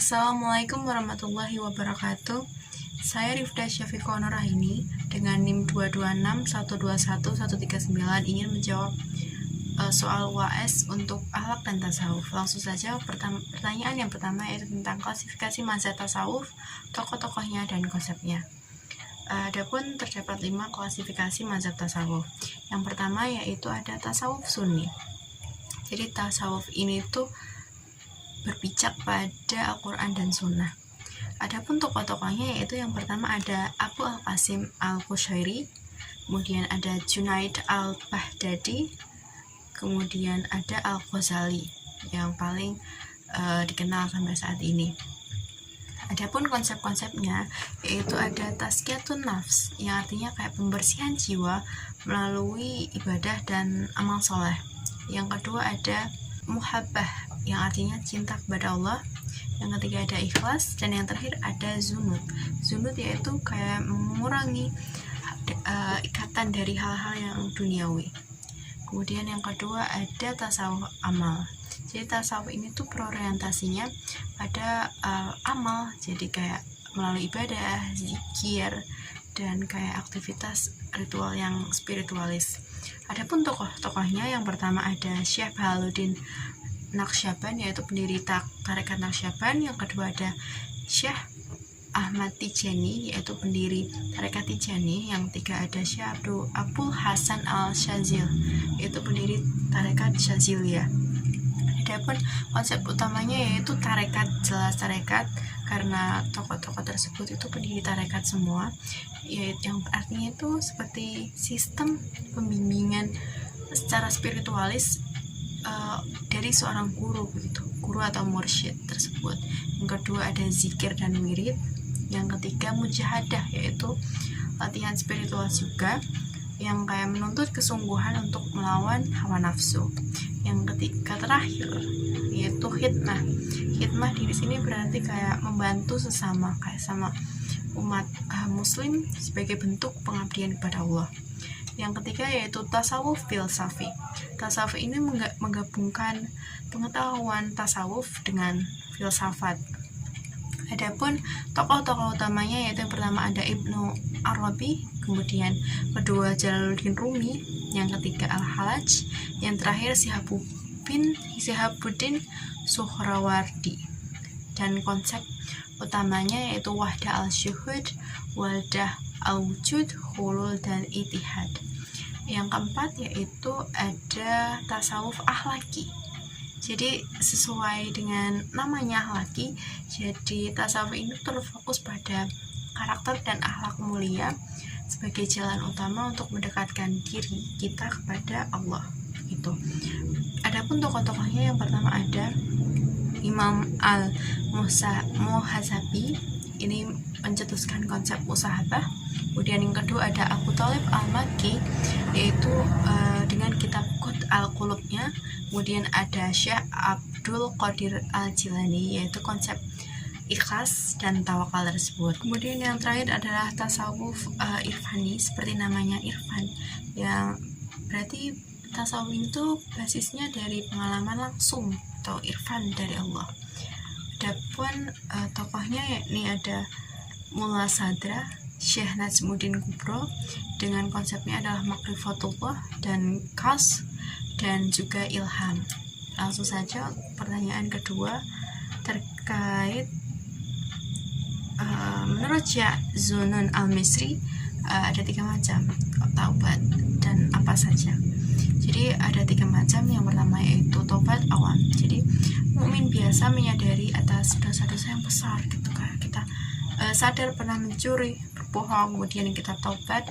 Assalamualaikum warahmatullahi wabarakatuh. Saya Rifda Syafiqah Nurahini dengan NIM 226121139 ingin menjawab soal UAS untuk akhlak dan tasawuf. Langsung saja, pertanyaan yang pertama yaitu tentang klasifikasi mazhab tasawuf, tokoh-tokohnya dan konsepnya. Adapun terdapat 5 klasifikasi mazhab tasawuf. Yang pertama yaitu ada tasawuf sunni. Jadi tasawuf ini tuh berpijak pada Al-Quran dan Sunnah. Adapun tokoh-tokohnya yaitu yang pertama ada Abu Al-Qasim Al-Qushairi, kemudian ada Junaid Al-Baghdadi, kemudian ada Al-Ghazali yang paling dikenal sampai saat ini. Adapun konsep-konsepnya yaitu ada tazkiyatun nafs, yang artinya kayak pembersihan jiwa melalui ibadah dan amal soleh. Yang kedua ada muhabbah, yang artinya cinta kepada Allah. Yang ketiga ada ikhlas, dan yang terakhir ada zunud. Zunud yaitu kayak mengurangi ikatan dari hal-hal yang duniawi. Kemudian yang kedua ada tasawuf amal. Jadi tasawuf ini tuh berorientasinya pada amal, jadi kayak melalui ibadah, zikir, dan kayak aktivitas ritual yang spiritualis. Adapun tokoh-tokohnya yang pertama ada Syekh Bahaluddin Naqsyaband, yaitu pendiri tarekat Naqsyaband. Yang kedua ada Syekh Ahmad Tijani, yaitu pendiri tarekat Tijani. Yang ketiga ada Syekh Abdul Hasan Al-Syazili, yaitu pendiri tarekat Syaziliyah. Adapun konsep utamanya yaitu tarekat, jelas tarekat karena tokoh-tokoh tersebut itu pendiri tarekat semua, yaitu yang artinya itu seperti sistem pembimbingan secara spiritualis dari seorang guru begitu, guru atau mursyid tersebut. Yang kedua ada zikir dan wirid. Yang ketiga mujahadah, yaitu latihan spiritual juga yang kayak menuntut kesungguhan untuk melawan hawa nafsu. Yang ketiga terakhir yaitu khidmah. Khidmah di sini berarti kayak membantu sesama, kayak sama umat muslim sebagai bentuk pengabdian kepada Allah. Yang ketiga yaitu tasawuf filsafi. Tasawuf ini menggabungkan pengetahuan tasawuf dengan filsafat. Adapun tokoh-tokoh utamanya yaitu yang pertama ada Ibnu Arabi, kemudian kedua Jalaluddin Rumi, yang ketiga Al-Hallaj, yang terakhir Syihabuddin Suhrawardi. Dan konsep utamanya yaitu wahdah al-syuhud, wahdah al-wujud, hulul, dan itihad. Yang keempat yaitu ada tasawuf akhlaki. Jadi sesuai dengan namanya akhlaki, jadi tasawuf ini terfokus pada karakter dan akhlak mulia sebagai jalan utama untuk mendekatkan diri kita kepada Allah. Itu. Adapun tokoh-tokohnya yang pertama ada Imam Al-Muhasabi, ini mencetuskan konsep musahabah. Kemudian yang kedua ada Abu Thalib Al-Makki, yaitu dengan kitab Qut Al-Qulubnya. Kemudian ada Syekh Abdul Qadir Al-Jilani, yaitu konsep ikhlas dan tawakal tersebut. Kemudian yang terakhir adalah tasawuf irfani, seperti namanya irfan, yang berarti tasawuf itu basisnya dari pengalaman langsung atau irfan dari Allah. Adapun tokohnya yakni ada Mullah Sadra, Syekh Najmuddin Kubro, dengan konsepnya adalah makrifatullah dan kas dan juga ilham. Langsung saja pertanyaan kedua terkait menurut Syekh Zunun Al-Misri ada 3 macam taubat dan apa saja. Jadi ada 3 macam. Yang pertama yaitu taubat awam. Jadi mukmin biasa menyadari atas dosa-dosa yang besar gitu kan. Kita sadar pernah mencuri, berbohong, kemudian kita taubat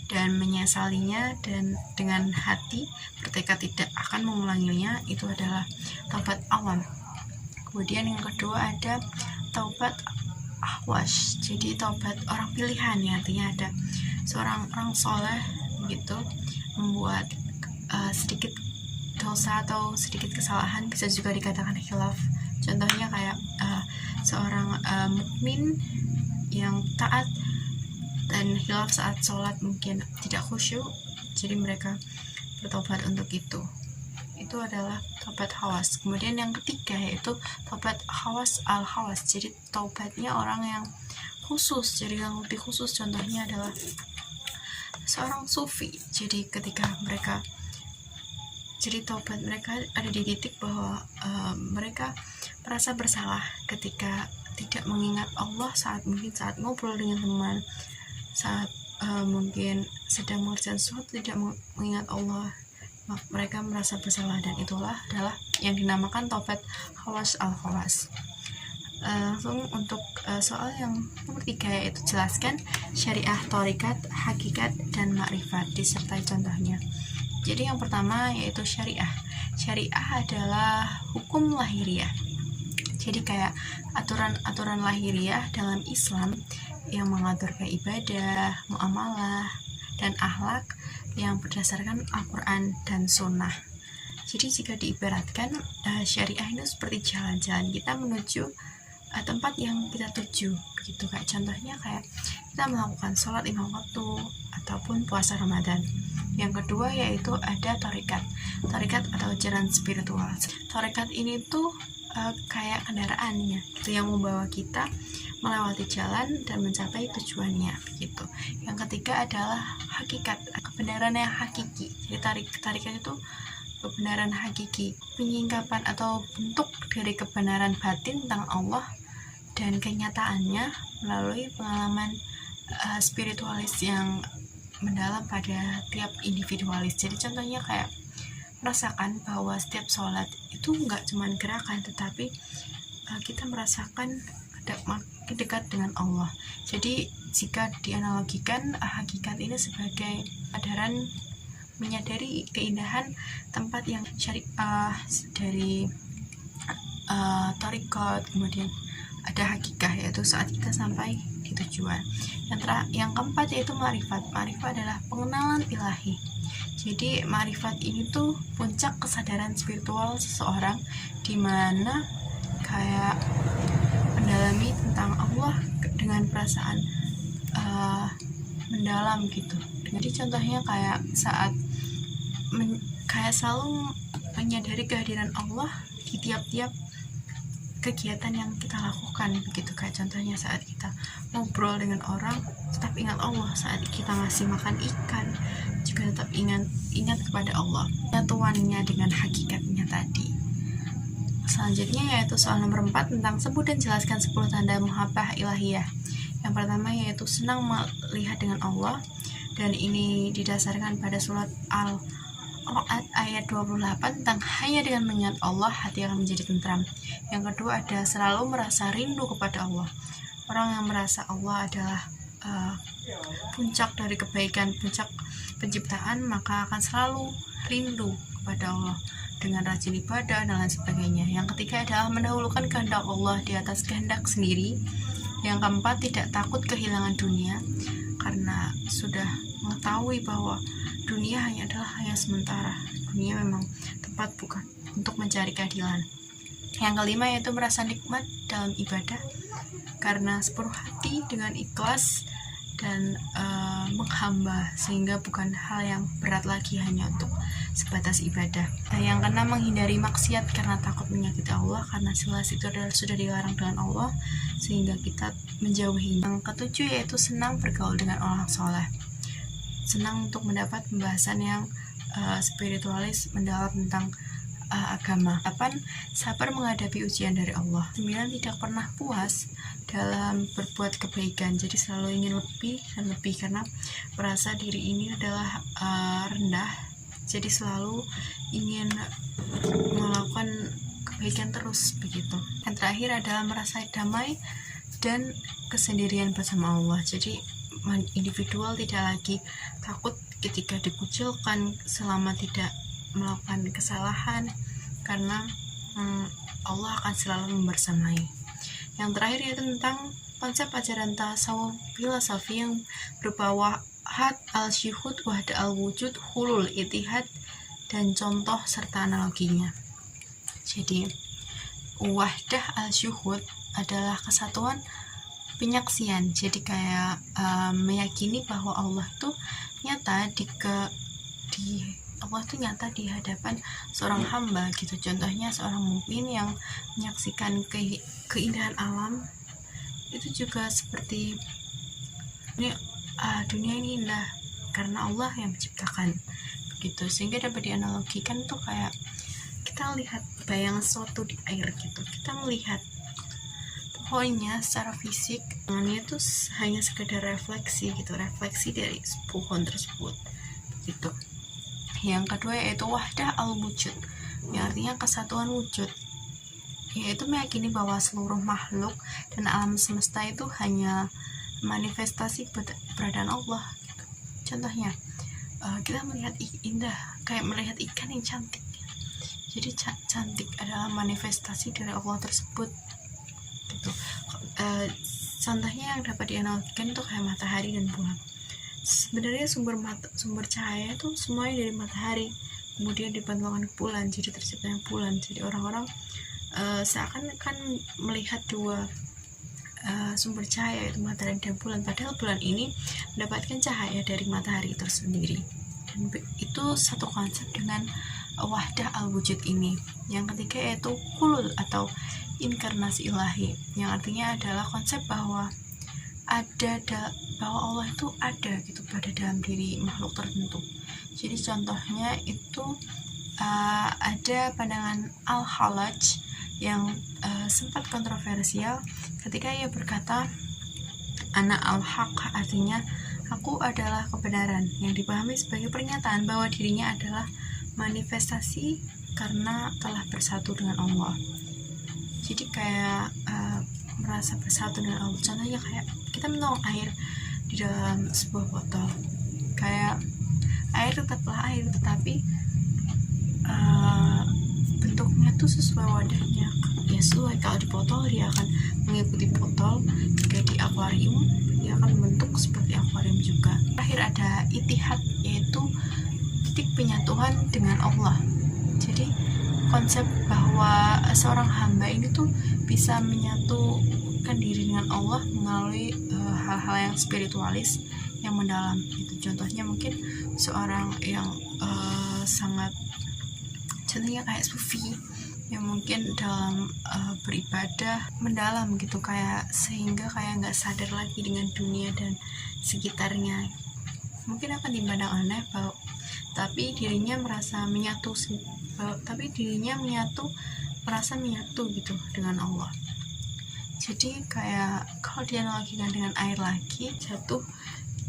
dan menyesalinya dan dengan hati bertekad tidak akan mengulanginya, itu adalah taubat awam. Kemudian yang kedua ada taubat ahwas. Jadi taubat orang pilihan, ya, artinya ada seorang orang soleh begitu membuat sedikit dosa atau sedikit kesalahan, bisa juga dikatakan khilaf. Contohnya kayak seorang mukmin yang taat dan khilaf saat sholat, mungkin tidak khusyuk, jadi mereka bertobat untuk itu. Itu adalah taubat khawas. Kemudian yang ketiga yaitu taubat khawas al khawas, jadi taubatnya orang yang khusus, jadi yang lebih khusus. Contohnya adalah seorang sufi, jadi ketika mereka, jadi taubat mereka ada di titik bahwa mereka merasa bersalah ketika tidak mengingat Allah saat ngobrol dengan teman, saat mungkin sedang mengerjakan sesuatu tidak mengingat Allah, mereka merasa bersalah, dan itulah adalah yang dinamakan taubat khawas al khawas. Langsung untuk soal yang nomor 3 yaitu jelaskan syariah, thariqat, hakikat, dan makrifat disertai contohnya. Jadi yang pertama yaitu syariah. Syariah adalah hukum lahiriah, jadi kayak aturan-aturan lahiriah dalam Islam yang mengatur ibadah, muamalah, dan akhlak yang berdasarkan Al-Quran dan Sunnah. Jadi jika diibaratkan syariah itu seperti jalan-jalan kita menuju tempat yang kita tuju, begitu. Kayak contohnya kayak kita melakukan sholat 5 waktu ataupun puasa Ramadan. Yang kedua yaitu ada thariqat atau jalan spiritual. Thariqat ini tuh kayak kendaraannya gitu, yang membawa kita melewati jalan dan mencapai tujuannya begitu. Yang ketiga adalah hakikat, kebenaran yang hakiki. Jadi thariqat itu kebenaran hakiki, penyingkapan atau bentuk dari kebenaran batin tentang Allah dan kenyataannya melalui pengalaman spiritualis yang mendalam pada tiap individualis. Jadi contohnya kayak merasakan bahwa setiap sholat itu nggak cuma gerakan, tetapi kita merasakan makin dekat dengan Allah. Jadi jika dianalogikan hakikat ini sebagai kesadaran menyadari keindahan tempat yang syariah dari thariqat, kemudian ada hakikah yaitu saat kita sampai di tujuan. Yang keempat yaitu ma'rifat. Ma'rifat adalah pengenalan ilahi. Jadi ma'rifat ini tuh puncak kesadaran spiritual seseorang, dimana kayak mendalami tentang Allah dengan perasaan mendalam gitu. Jadi contohnya kayak saat kayak selalu menyadari kehadiran Allah di tiap-tiap kegiatan yang kita lakukan begitu. Kayak contohnya saat kita ngobrol dengan orang tetap ingat Allah, saat kita ngasih makan ikan juga tetap ingat kepada Allah, nyatuannya dengan hakikatnya tadi. Selanjutnya yaitu soal nomor 4 tentang sebut dan jelaskan 10 tanda muhabbah ilahiyah. Yang pertama yaitu senang melihat dengan Allah, dan ini didasarkan pada surat Al-Ra'd ayat 28 tentang hanya dengan mengingat Allah hati akan menjadi tentram. Yang kedua ada selalu merasa rindu kepada Allah. Orang yang merasa Allah adalah puncak dari kebaikan, puncak penciptaan, maka akan selalu rindu kepada Allah dengan rajin ibadah dan lain sebagainya. Yang ketiga adalah mendahulukan kehendak Allah di atas kehendak sendiri. Yang keempat tidak takut kehilangan dunia karena sudah mengetahui bahwa dunia hanya sementara. Dunia memang tempat bukan untuk mencari keadilan. Yang kelima yaitu merasa nikmat dalam ibadah karena sepenuh hati dengan ikhlas dan menghamba, sehingga bukan hal yang berat lagi hanya untuk sebatas ibadah. Nah, yang keenam menghindari maksiat karena takut menyakiti Allah, karena jelas itu sudah dilarang dengan Allah sehingga kita menjauhi. Yang ketujuh yaitu senang bergaul dengan orang soleh, senang untuk mendapat pembahasan yang spiritualis mendalam tentang agama. 8. Sabar menghadapi ujian dari Allah. 9. Tidak pernah puas dalam berbuat kebaikan, jadi selalu ingin lebih dan lebih karena merasa diri ini adalah rendah, jadi selalu ingin melakukan kebaikan terus begitu. Yang terakhir adalah merasa damai dan kesendirian bersama Allah, jadi individual tidak lagi takut ketika dikucilkan selama tidak melakukan kesalahan, karena Allah akan selalu membersamai. Yang terakhir yaitu tentang konsep ajaran tasawuf filosofi yang berupa wahad al-syuhud, wahda al-wujud, hulul itihad, dan contoh serta analoginya. Jadi wahdah al-syuhud adalah kesatuan penyaksian, jadi kayak meyakini bahwa Allah itu nyata di Allah tuh nyata di hadapan seorang hamba gitu. Contohnya seorang mukmin yang menyaksikan keindahan alam, itu juga seperti ini, dunia ini indah karena Allah yang menciptakan gitu. Sehingga dapat dianalogikan tuh kayak kita lihat bayangan sesuatu di air gitu, kita melihat pohonnya secara fisik, pohonnya itu hanya sekedar refleksi gitu, refleksi dari pohon tersebut gitu. Yang kedua yaitu wahdah al-wujud, yang artinya kesatuan wujud, yaitu meyakini bahwa seluruh makhluk dan alam semesta itu hanya manifestasi keberadaan Allah gitu. Contohnya kita melihat indah, kayak melihat ikan yang cantik, jadi cantik adalah manifestasi dari Allah tersebut gitu. Contohnya yang dapat dianalogikan itu kayak matahari dan bulan. Sebenarnya sumber cahaya itu semuanya dari matahari, kemudian dipantulkan ke bulan, jadi terciptanya bulan. Jadi orang-orang seakan-akan melihat dua sumber cahaya, yaitu matahari dan bulan, padahal bulan ini mendapatkan cahaya dari matahari tersendiri. Dan itu satu konsep dengan wahdah al-wujud ini. Yang ketiga yaitu hulul atau inkarnasi ilahi, yang artinya adalah konsep bahwa bahwa Allah itu ada gitu pada dalam diri makhluk tertentu. Jadi contohnya itu ada pandangan Al-Hallaj yang sempat kontroversial ketika ia berkata ana al-haq, artinya aku adalah kebenaran, yang dipahami sebagai pernyataan bahwa dirinya adalah manifestasi karena telah bersatu dengan Allah. Jadi kayak merasa bersatu dengan Allah. Contohnya kayak kita minum air di dalam sebuah botol, kayak air tetaplah air, tetapi bentuknya tuh sesuai wadahnya ya, sesuai. Kalau di botol dia akan mengikuti botol, jika di akuarium dia akan membentuk seperti akuarium juga. Terakhir ada itihad, yaitu titik penyatuan dengan Allah. Jadi konsep bahwa seorang hamba ini tuh bisa menyatukan diri dengan Allah melalui hal-hal yang spiritualis yang mendalam gitu. Contohnya mungkin seorang yang contohnya kayak sufi yang mungkin dalam beribadah mendalam gitu, kayak sehingga kayak nggak sadar lagi dengan dunia dan sekitarnya. Mungkin akan dipandang aneh bahwa tapi dirinya merasa menyatu merasa menyatu gitu dengan Allah. Jadi kayak kalau dianalogikan dengan air lagi jatuh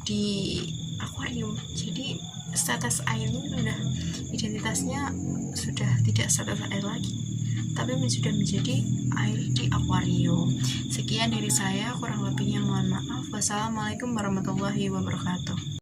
di akuarium, jadi status air ini sudah identitasnya sudah tidak status air lagi, tapi sudah menjadi air di akuarium. Sekian dari saya, kurang lebihnya mohon maaf. Wassalamualaikum warahmatullahi wabarakatuh.